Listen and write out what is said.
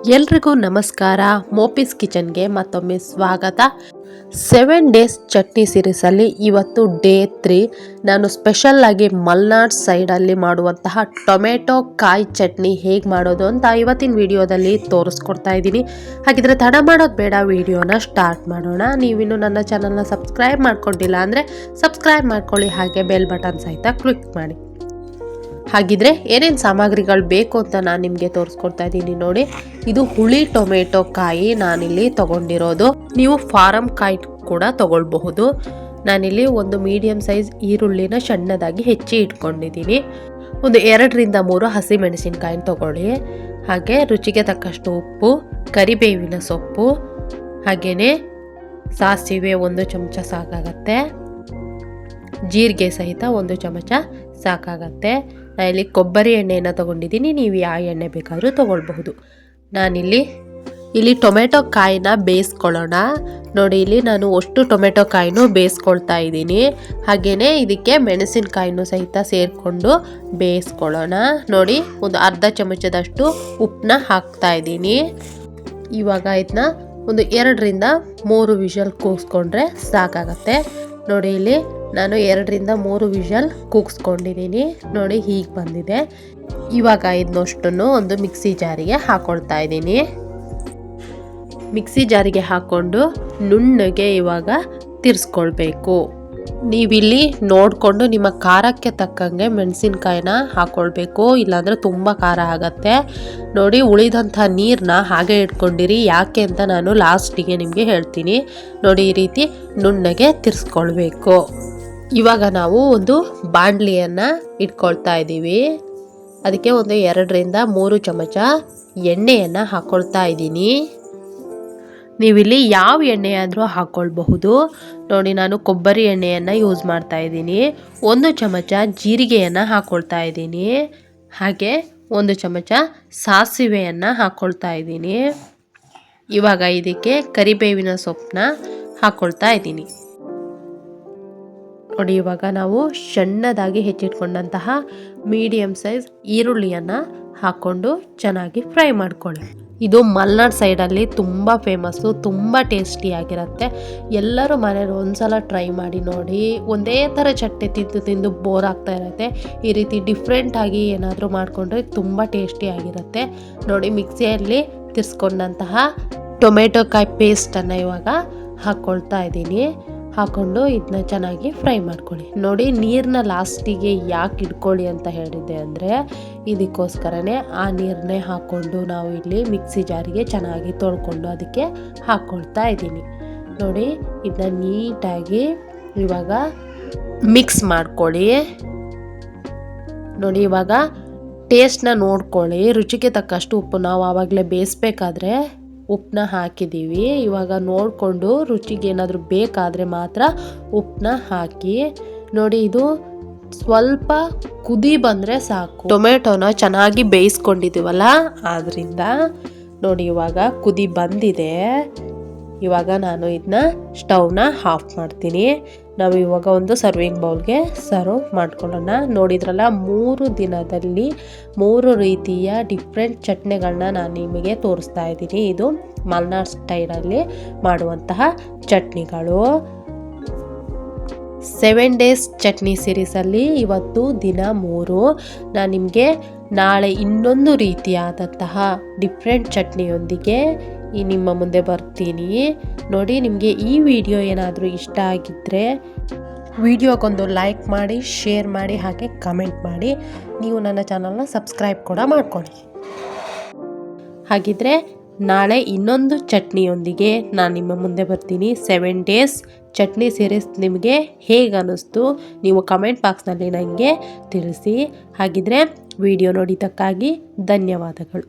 ಎಲ್ರಿಗೂ ನಮಸ್ಕಾರ. ಮೋಪಿಸ್ ಕಿಚನ್ಗೆ ಮತ್ತೊಮ್ಮೆ ಸ್ವಾಗತ. 7 ಡೇಸ್ ಚಟ್ನಿ ಸೀರೀಸಲ್ಲಿ ಇವತ್ತು ಡೇ 3. ನಾನು ಸ್ಪೆಷಲ್ ಆಗಿ ಮಲ್ನಾಡ್ ಸೈಡಲ್ಲಿ ಮಾಡುವಂತಹ ಟೊಮೆಟೊ ಕಾಯಿ ಚಟ್ನಿ ಹೇಗೆ ಮಾಡೋದು ಅಂತ ಇವತ್ತಿನ ವಿಡಿಯೋದಲ್ಲಿ ತೋರಿಸ್ಕೊಡ್ತಾ ಇದ್ದೀನಿ. ಹಾಗಿದ್ರೆ ತಡ ಮಾಡೋದು ಬೇಡ, ವಿಡಿಯೋನ ಸ್ಟಾರ್ಟ್ ಮಾಡೋಣ. ನೀವಿನ್ನು ನನ್ನ ಚಾನಲ್ನ ಸಬ್ಸ್ಕ್ರೈಬ್ ಮಾಡ್ಕೊಂಡಿಲ್ಲ ಅಂದರೆ ಸಬ್ಸ್ಕ್ರೈಬ್ ಮಾಡ್ಕೊಳ್ಳಿ, ಹಾಗೆ ಬೆಲ್ ಬಟನ್ ಸಹಿತ ಕ್ಲಿಕ್ ಮಾಡಿ. ಹಾಗಿದ್ರೆ ಏನೇನು ಸಾಮಗ್ರಿಗಳು ಬೇಕು ಅಂತ ನಾನು ನಿಮಗೆ ತೋರಿಸ್ಕೊಡ್ತಾ ಇದ್ದೀನಿ ನೋಡಿ. ಇದು ಹುಳಿ ಟೊಮೆಟೊ ಕಾಯಿ ನಾನಿಲ್ಲಿ ತಗೊಂಡಿರೋದು. ನೀವು ಫಾರಂ ಕಾಯಿ ಕೂಡ ತಗೊಳ್ಬಹುದು. ನಾನಿಲ್ಲಿ ಒಂದು ಮೀಡಿಯಂ ಸೈಜ್ ಈರುಳ್ಳಿನ ಸಣ್ಣದಾಗಿ ಹೆಚ್ಚಿ ಇಟ್ಕೊಂಡಿದ್ದೀನಿ. ಒಂದು 2ರಿಂದ 3 ಹಸಿಮೆಣಸಿನಕಾಯಿನ ತಗೊಳ್ಳಿ. ಹಾಗೆ ರುಚಿಗೆ ತಕ್ಕಷ್ಟು ಉಪ್ಪು, ಕರಿಬೇವಿನ ಸೊಪ್ಪು, ಹಾಗೆಯೇ ಸಾಸಿವೆ 1 ಚಮಚ ಸಾಕಾಗತ್ತೆ. ಜೀರಿಗೆ ಸಹಿತ 1 ಚಮಚ ಸಾಕಾಗತ್ತೆ. ನಾನಿಲ್ಲಿ ಕೊಬ್ಬರಿ ಎಣ್ಣೆಯನ್ನು ತಗೊಂಡಿದ್ದೀನಿ, ನೀವು ಯಾವ ಎಣ್ಣೆ ಬೇಕಾದರೂ ತಗೊಳ್ಬಹುದು. ನಾನಿಲ್ಲಿ ಟೊಮೆಟೊ ಕಾಯಿನ ಬೇಯಿಸ್ಕೊಳ್ಳೋಣ ನೋಡಿ. ಇಲ್ಲಿ ನಾನು ಅಷ್ಟು ಟೊಮೆಟೊ ಕಾಯಿನೂ ಬೇಯಿಸ್ಕೊಳ್ತಾ ಇದ್ದೀನಿ. ಹಾಗೆಯೇ ಇದಕ್ಕೆ ಮೆಣಸಿನಕಾಯಿನೂ ಸಹಿತ ಸೇರಿಕೊಂಡು ಬೇಯಿಸ್ಕೊಳ್ಳೋಣ ನೋಡಿ. ಒಂದು ಅರ್ಧ ಚಮಚದಷ್ಟು ಉಪ್ಪನ್ನ ಹಾಕ್ತಾ ಇದ್ದೀನಿ. ಇವಾಗ ಇದನ್ನ ಒಂದು 2ರಿಂದ 3 ವಿಷಲ್ ಕೂಗಿಸ್ಕೊಂಡ್ರೆ ಸಾಕಾಗತ್ತೆ ನೋಡಿ. ಇಲ್ಲಿ ನಾನು 2ರಿಂದ 3 ವಿಷಲ್ ಕೂಗಿಸ್ಕೊಂಡಿದ್ದೀನಿ ನೋಡಿ, ಹೀಗೆ ಬಂದಿದೆ. ಇವಾಗ ಇದನ್ನಷ್ಟನ್ನು ಒಂದು ಮಿಕ್ಸಿ ಜಾರಿಗೆ ಹಾಕೊಳ್ತಾ ಇದ್ದೀನಿ. ಮಿಕ್ಸಿ ಜಾರಿಗೆ ಹಾಕ್ಕೊಂಡು ನುಣ್ಣಗೆ ಇವಾಗ ತಿರ್ಸ್ಕೊಳ್ಬೇಕು. ನೀವಿಲ್ಲಿ ನೋಡಿಕೊಂಡು ನಿಮ್ಮ ಖಾರಕ್ಕೆ ತಕ್ಕಂಗೆ ಮೆಣಸಿನ್ಕಾಯಿನ ಹಾಕ್ಕೊಳ್ಬೇಕು, ಇಲ್ಲಾಂದರೆ ತುಂಬ ಖಾರ ಆಗತ್ತೆ ನೋಡಿ. ಉಳಿದಂಥ ನೀರನ್ನ ಹಾಗೆ ಇಟ್ಕೊಂಡಿರಿ, ಯಾಕೆ ಅಂತ ನಾನು ಲಾಸ್ಟಿಗೆ ನಿಮಗೆ ಹೇಳ್ತೀನಿ ನೋಡಿ. ಈ ರೀತಿ ನುಣ್ಣಗೆ ತಿರ್ಸ್ಕೊಳ್ಬೇಕು. ಇವಾಗ ನಾವು ಒಂದು ಬಾಣಲಿಯನ್ನು ಇಟ್ಕೊಳ್ತಾ ಇದ್ದೀವಿ. ಅದಕ್ಕೆ ಒಂದು 2ರಿಂದ 3 ಚಮಚ ಎಣ್ಣೆಯನ್ನು ಹಾಕ್ಕೊಳ್ತಾ ಇದ್ದೀನಿ. ನೀವಿಲ್ಲಿ ಯಾವ ಎಣ್ಣೆ ಆದರೂ ಹಾಕ್ಕೊಳ್ಬಹುದು ನೋಡಿ. ನಾನು ಕೊಬ್ಬರಿ ಎಣ್ಣೆಯನ್ನು ಯೂಸ್ ಮಾಡ್ತಾ ಇದ್ದೀನಿ. 1 ಚಮಚ ಜೀರಿಗೆಯನ್ನು ಹಾಕ್ಕೊಳ್ತಾ ಇದ್ದೀನಿ. ಹಾಗೆ 1 ಚಮಚ ಸಾಸಿವೆಯನ್ನು ಹಾಕ್ಕೊಳ್ತಾ ಇದ್ದೀನಿ. ಇವಾಗ ಇದಕ್ಕೆ ಕರಿಬೇವಿನ ಸೊಪ್ಪನ್ನ ಹಾಕ್ಕೊಳ್ತಾ ಇದ್ದೀನಿ ನೋಡಿ. ಇವಾಗ ನಾವು ಸಣ್ಣದಾಗಿ ಹೆಚ್ಚಿಟ್ಕೊಂಡಂತಹ ಮೀಡಿಯಂ ಸೈಜ್ ಈರುಳ್ಳಿಯನ್ನು ಹಾಕ್ಕೊಂಡು ಚೆನ್ನಾಗಿ ಫ್ರೈ ಮಾಡ್ಕೊಳ್ಳಿ. ಇದು ಮಲ್ನಾಡ್ ಸೈಡಲ್ಲಿ ತುಂಬ ಫೇಮಸ್ಸು, ತುಂಬ ಟೇಸ್ಟಿಯಾಗಿರುತ್ತೆ. ಎಲ್ಲರೂ ಮನೇಲಿ ಒಂದ್ಸಲ ಟ್ರೈ ಮಾಡಿ ನೋಡಿ. ಒಂದೇ ಥರ ಚಟ್ನಿ ತಿಂದು ತಿಂದು ಬೋರ್ ಆಗ್ತಾ ಇರುತ್ತೆ. ಈ ರೀತಿ ಡಿಫ್ರೆಂಟಾಗಿ ಏನಾದರೂ ಮಾಡಿಕೊಂಡ್ರೆ ತುಂಬ ಟೇಸ್ಟಿಯಾಗಿರುತ್ತೆ ನೋಡಿ. ಮಿಕ್ಸಿಯಲ್ಲಿ ತಿರ್ಸ್ಕೊಂಡಂತಹ ಟೊಮೆಟೊ ಕಾಯಿ ಪೇಸ್ಟನ್ನು ಇವಾಗ ಹಾಕ್ಕೊಳ್ತಾ ಇದ್ದೀನಿ. ಹಾಕ್ಕೊಂಡು ಇದನ್ನ ಚೆನ್ನಾಗಿ ಫ್ರೈ ಮಾಡ್ಕೊಳ್ಳಿ ನೋಡಿ. ನೀರನ್ನ ಲಾಸ್ಟಿಗೆ ಯಾಕೆ ಇಟ್ಕೊಳ್ಳಿ ಅಂತ ಹೇಳಿದ್ದೆ ಅಂದರೆ, ಇದಕ್ಕೋಸ್ಕರನೇ ಆ ನೀರನ್ನೇ ಹಾಕ್ಕೊಂಡು ನಾವು ಇಲ್ಲಿ ಮಿಕ್ಸಿ ಜಾರಿಗೆ ಚೆನ್ನಾಗಿ ತೊಳ್ಕೊಂಡು ಅದಕ್ಕೆ ಹಾಕ್ಕೊಳ್ತಾ ಇದ್ದೀನಿ ನೋಡಿ. ಇದನ್ನ ನೀಟಾಗಿ ಇವಾಗ ಮಿಕ್ಸ್ ಮಾಡ್ಕೊಳ್ಳಿ ನೋಡಿ. ಇವಾಗ ಟೇಸ್ಟ್ನ ನೋಡ್ಕೊಳ್ಳಿ. ರುಚಿಗೆ ತಕ್ಕಷ್ಟು ಉಪ್ಪು ನಾವು ಆವಾಗಲೇ ಬೇಯಿಸ್ಬೇಕಾದ್ರೆ ಉಪ್ಪನ್ನ ಹಾಕಿದ್ದೀವಿ. ಇವಾಗ ನೋಡಿಕೊಂಡು ರುಚಿಗೆ ಏನಾದರೂ ಬೇಕಾದರೆ ಮಾತ್ರ ಉಪ್ಪನ್ನ ಹಾಕಿ ನೋಡಿ. ಇದು ಸ್ವಲ್ಪ ಕುದಿ ಬಂದರೆ ಸಾಕು. ಟೊಮೆಟೊನ ಚೆನ್ನಾಗಿ ಬೇಯಿಸ್ಕೊಂಡಿದ್ದೀವಲ್ಲ, ಆದ್ದರಿಂದ ನೋಡಿ ಇವಾಗ ಕುದಿ ಬಂದಿದೆ. ಇವಾಗ ನಾನು ಇದನ್ನ ಸ್ಟವ್ನ ಆಫ್ ಮಾಡ್ತೀನಿ. ನಾವು ಇವಾಗ ಒಂದು ಸರ್ವಿಂಗ್ ಬೌಲ್ಗೆ ಸರ್ವ್ ಮಾಡ್ಕೊಳ್ಳೋಣ. ನೋಡಿದ್ರಲ್ಲ, 3 ದಿನದಲ್ಲಿ 3 ರೀತಿಯ ಡಿಫ್ರೆಂಟ್ ಚಟ್ನಿಗಳನ್ನ ನಾನು ನಿಮಗೆ ತೋರಿಸ್ತಾ ಇದ್ದೀನಿ. ಇದು ಮಲ್ನಾಡ್ ಸ್ಟೈಲಲ್ಲಿ ಮಾಡುವಂತಹ ಚಟ್ನಿಗಳು. 7 ಡೇಸ್ ಚಟ್ನಿ ಸೀರೀಸಲ್ಲಿ ಇವತ್ತು ದಿನ 3. ನಾನು ನಿಮಗೆ ನಾಳೆ ಇನ್ನೊಂದು ರೀತಿಯಾದಂತಹ ಡಿಫ್ರೆಂಟ್ ಚಟ್ನಿಯೊಂದಿಗೆ ನಿಮ್ಮ ಮುಂದೆ ಬರ್ತೀನಿ ನೋಡಿ. ನಿಮಗೆ ಈ ವಿಡಿಯೋ ಏನಾದರೂ ಇಷ್ಟ ಆಗಿದ್ದರೆ ವಿಡಿಯೋಗೊಂದು ಲೈಕ್ ಮಾಡಿ, ಶೇರ್ ಮಾಡಿ, ಹಾಗೆ ಕಮೆಂಟ್ ಮಾಡಿ. ನೀವು ನನ್ನ ಚಾನಲ್ನ ಸಬ್ಸ್ಕ್ರೈಬ್ ಕೂಡ ಮಾಡ್ಕೊಳ್ಳಿ. ಹಾಗಿದ್ರೆ ನಾಳೆ ಇನ್ನೊಂದು ಚಟ್ನಿಯೊಂದಿಗೆ ನಾನು ನಿಮ್ಮ ಮುಂದೆ ಬರ್ತೀನಿ. 7 ಡೇಸ್ ಚಟ್ನಿ ಸೀರೀಸ್ ನಿಮಗೆ ಹೇಗೆ ಅನ್ನಿಸ್ತು ನೀವು ಕಮೆಂಟ್ ಬಾಕ್ಸ್ನಲ್ಲಿ ನನಗೆ ತಿಳಿಸಿ. ಹಾಗಿದ್ರೆ ವಿಡಿಯೋ ನೋಡಿದ್ದಕ್ಕಾಗಿ ಧನ್ಯವಾದಗಳು.